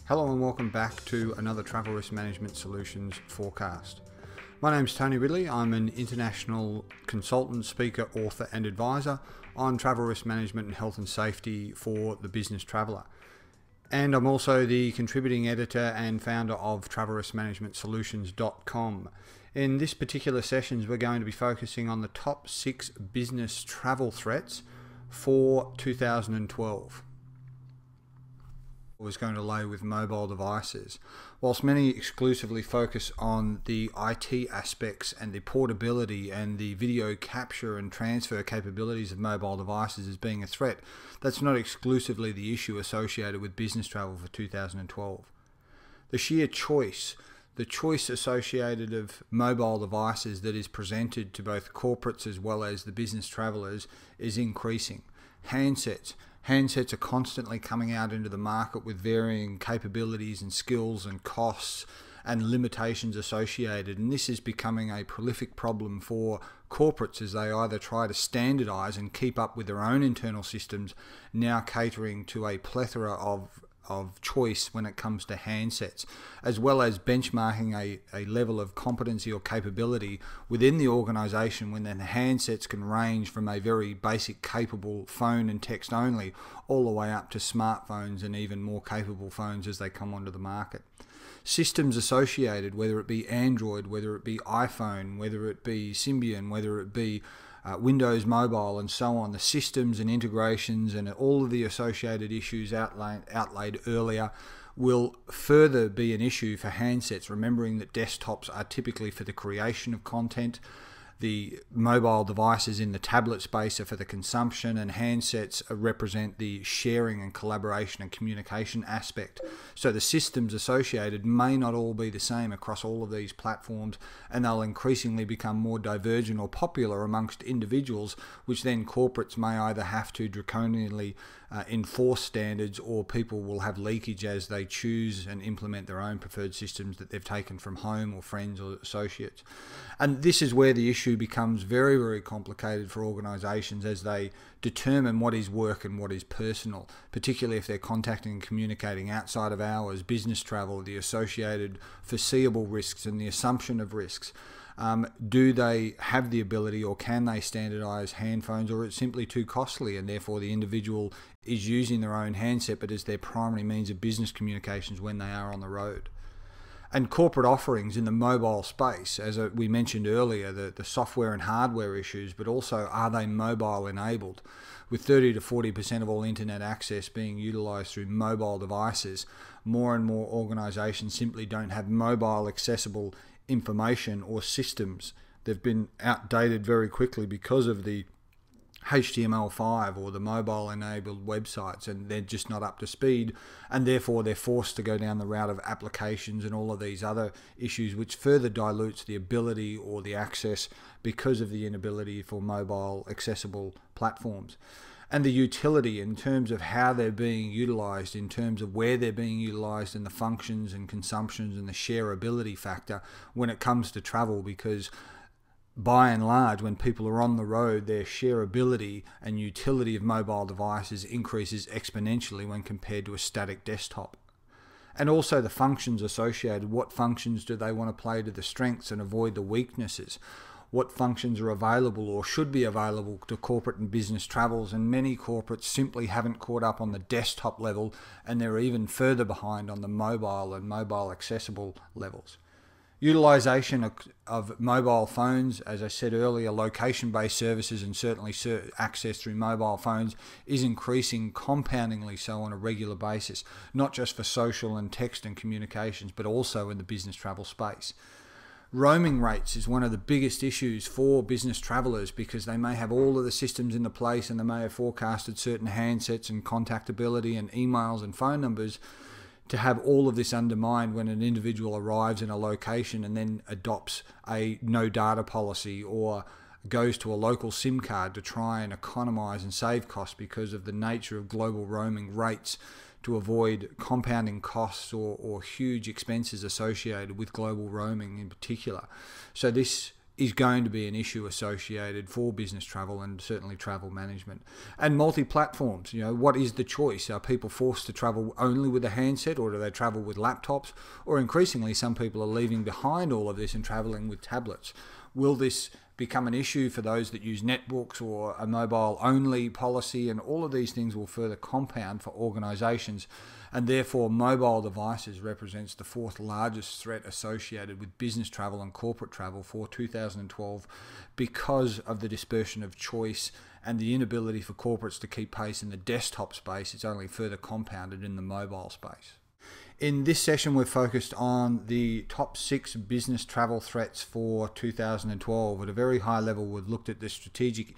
Hello and welcome back to another Travel Risk Management Solutions forecast. My name is Tony Ridley. I'm an international consultant, speaker, author and advisor on travel risk management and health and safety for the business traveller. And I'm also the contributing editor and founder of travelriskmanagementsolutions.com. In this particular sessions, we're going to be focusing on the top 6 business travel threats for 2012. Was going to lay with mobile devices. Whilst many exclusively focus on the IT aspects and the portability and the video capture and transfer capabilities of mobile devices as being a threat, that's not exclusively the issue associated with business travel for 2012. The sheer choice, the choice associated of mobile devices that is presented to both corporates as well as the business travellers is increasing. Handsets are constantly coming out into the market with varying capabilities and skills and costs and limitations associated, and this is becoming a prolific problem for corporates as they either try to standardize and keep up with their own internal systems, now catering to a plethora of choice when it comes to handsets, as well as benchmarking a level of competency or capability within the organization when then handsets can range from a very basic capable phone and text only all the way up to smartphones and even more capable phones as they come onto the market. Systems associated, whether it be Android, whether it be iPhone, whether it be Symbian, whether it be Windows Mobile and so on, the systems and integrations and all of the associated issues outlaid earlier will further be an issue for handsets, remembering that desktops are typically for the creation of content, the mobile devices in the tablet space are for the consumption, and handsets represent the sharing and collaboration and communication aspect. So the systems associated may not all be the same across all of these platforms, and they'll increasingly become more divergent or popular amongst individuals, which then corporates may either have to draconianly enforce standards, or people will have leakage as they choose and implement their own preferred systems that they've taken from home or friends or associates. And this is where the issue becomes very, very complicated for organisations as they determine what is work and what is personal, particularly if they're contacting and communicating outside of hours, business travel, the associated foreseeable risks and the assumption of risks. Do they have the ability, or can they standardise handphones, or it's simply too costly and therefore the individual is using their own handset but as their primary means of business communications when they are on the road? And corporate offerings in the mobile space, as we mentioned earlier, the software and hardware issues, but also are they mobile enabled? With 30 to 40% of all internet access being utilised through mobile devices, more and more organisations simply don't have mobile accessible information or systems. They've been outdated very quickly because of the HTML5 or the mobile enabled websites, and they're just not up to speed, and therefore they're forced to go down the route of applications and all of these other issues, which further dilutes the ability or the access because of the inability for mobile accessible platforms. And the utility in terms of how they're being utilized, in terms of where they're being utilized, and the functions and consumptions and the shareability factor when it comes to travel, because by and large, when people are on the road, their shareability and utility of mobile devices increases exponentially when compared to a static desktop. And also the functions associated. What functions do they want to play to the strengths and avoid the weaknesses? What functions are available or should be available to corporate and business travels? And many corporates simply haven't caught up on the desktop level, and they're even further behind on the mobile and mobile accessible levels. Utilization of mobile phones, as I said earlier, location-based services and certainly access through mobile phones is increasing compoundingly so on a regular basis, not just for social and text and communications, but also in the business travel space. Roaming rates is one of the biggest issues for business travellers, because they may have all of the systems in the place and they may have forecasted certain handsets and contactability and emails and phone numbers to have all of this undermined when an individual arrives in a location and then adopts a no data policy or goes to a local SIM card to try and economise and save costs because of the nature of global roaming rates, to avoid compounding costs or huge expenses associated with global roaming in particular. So this is going to be an issue associated for business travel and certainly travel management. And multi-platforms, what is the choice? Are people forced to travel only with a handset, or do they travel with laptops? Or increasingly, some people are leaving behind all of this and traveling with tablets. Will this become an issue for those that use netbooks or a mobile-only policy? And all of these things will further compound for organisations, and therefore mobile devices represents the fourth largest threat associated with business travel and corporate travel for 2012 because of the dispersion of choice and the inability for corporates to keep pace in the desktop space. It's only further compounded in the mobile space. In this session, we're focused on the top 6 business travel threats for 2012. At a very high level, we've looked at the strategic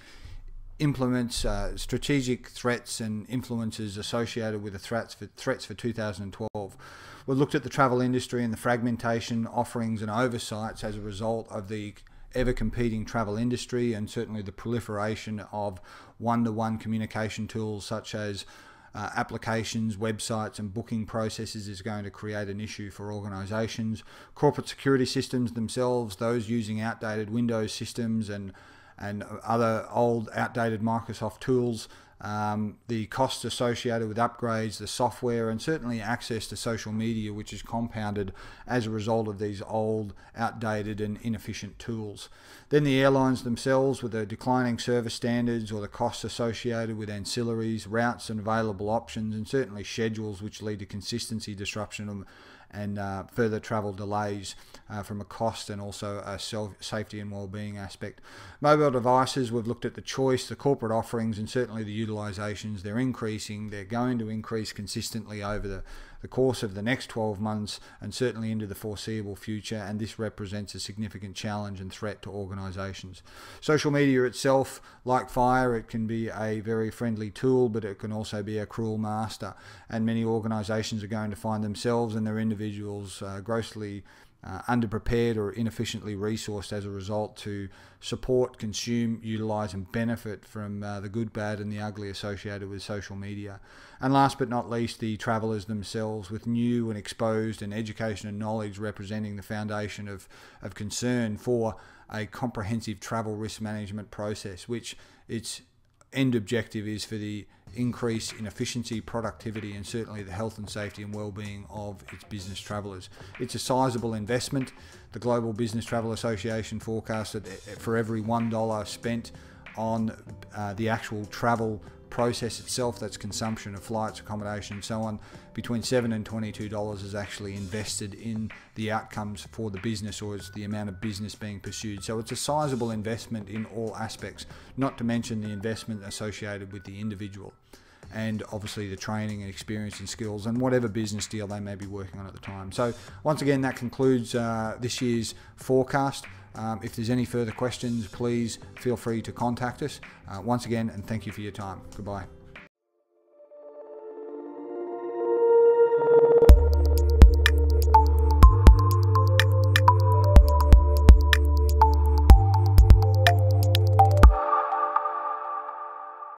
threats and influences associated with the threats for 2012. We've looked at the travel industry and the fragmentation, offerings and oversights as a result of the ever-competing travel industry, and certainly the proliferation of one-to-one communication tools such as applications, websites and booking processes is going to create an issue for organisations. Corporate security systems themselves, those using outdated Windows systems and other old outdated Microsoft tools, the costs associated with upgrades, the software, and certainly access to social media, which is compounded as a result of these old, outdated and inefficient tools. Then the airlines themselves, with the declining service standards or the costs associated with ancillaries, routes and available options, and certainly schedules which lead to consistency disruption and further travel delays from a cost and also a safety and well-being aspect. Mobile devices, we've looked at the choice, the corporate offerings and certainly the utilizations. They're increasing. They're going to increase consistently over the course of the next 12 months and certainly into the foreseeable future, and this represents a significant challenge and threat to organizations. Social media itself, like fire, it can be a very friendly tool, but it can also be a cruel master, and many organizations are going to find themselves and their individuals grossly underprepared or inefficiently resourced as a result to support, consume, utilize and benefit from the good, bad and the ugly associated with social media. And last but not least, the travellers themselves, with new and exposed and education and knowledge representing the foundation of concern for a comprehensive travel risk management process, which its end objective is for the increase in efficiency, productivity and certainly the health and safety and well-being of its business travellers. It's a sizable investment. The Global Business Travel Association forecasts that for every $1 spent on the actual travel process itself, that's consumption of flights, accommodation and so on, between $7 and $22 is actually invested in the outcomes for the business, or it's the amount of business being pursued. So it's a sizable investment in all aspects, not to mention the investment associated with the individual and obviously the training and experience and skills and whatever business deal they may be working on at the time. So once again, that concludes this year's forecast. If there's any further questions, please feel free to contact us. Once again, and thank you for your time. Goodbye.